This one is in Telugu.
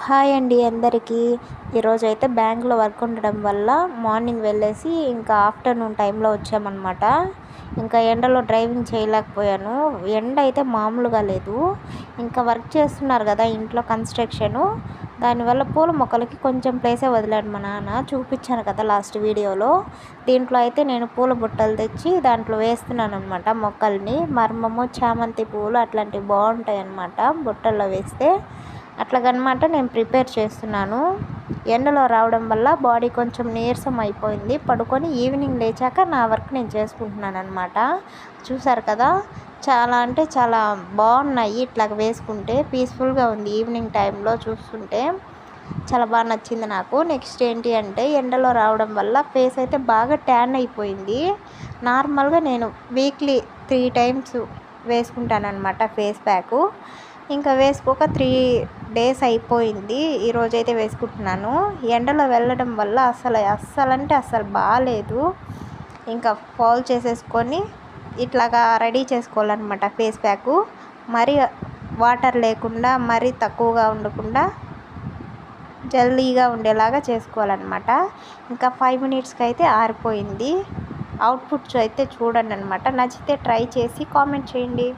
హాయ్ అండి అందరికీ. ఈరోజైతే బ్యాంక్లో వర్క్ ఉండడం వల్ల మార్నింగ్ వెళ్ళేసి ఇంకా ఆఫ్టర్నూన్ టైంలో వచ్చామన్నమాట. ఇంకా ఎండలో డ్రైవింగ్ చేయలేకపోయాను. ఎండ అయితే మామూలుగా లేదు. ఇంకా వర్క్ చేస్తున్నారు కదా ఇంట్లో కన్స్ట్రక్షను, దానివల్ల పూల మొక్కలకి కొంచెం ప్లేసే వదిలాడు మా నాన్న. చూపించాను కదా లాస్ట్ వీడియోలో. దీంట్లో అయితే నేను పూల బుట్టలు తెచ్చి దాంట్లో వేస్తున్నాను అనమాట మొక్కల్ని. మర్మము, చామంతి పూలు అట్లాంటివి బాగుంటాయి అన్నమాట బుట్టల్లో వేస్తే. అట్లాగనమాట నేను ప్రిపేర్ చేస్తున్నాను. ఎండలో రావడం వల్ల బాడీ కొంచెం నీరసం అయిపోయింది. పడుకొని ఈవినింగ్ లేచాక నా వర్క్ నేను చేసుకుంటున్నాను అనమాట. చూసారు కదా, చాలా అంటే చాలా బాగున్నాయి ఇట్లాగ వేసుకుంటే. పీస్ఫుల్గా ఉంది ఈవినింగ్ టైంలో చూస్తుంటే. చాలా బాగా నచ్చింది నాకు. నెక్స్ట్ ఏంటి అంటే, ఎండలో రావడం వల్ల ఫేస్ అయితే బాగా ట్యాన్ అయిపోయింది. నార్మల్గా నేను వీక్లీ 3 టైమ్స్ వేసుకుంటాను అనమాట ఫేస్ ప్యాకు. ఇంకా వేసుకోక 3 డేస్ అయిపోయింది. ఈరోజైతే వేసుకుంటున్నాను. ఎండలో వెళ్ళడం వల్ల అస్సలంటే అస్సలు బాగాలేదు. ఇంకా ఫాల్ చేసేసుకొని ఇట్లాగా రెడీ చేసుకోవాలన్నమాట ఫేస్ ప్యాకు. మరీ వాటర్ లేకుండా, మరీ తక్కువగా ఉండకుండా జల్దీగా ఉండేలాగా చేసుకోవాలన్నమాట. ఇంకా 5 మినిట్స్కి అయితే ఆరిపోయింది. అవుట్పుట్స్ అయితే చూడండి అనమాట. నచ్చితే ట్రై చేసి కామెంట్ చేయండి.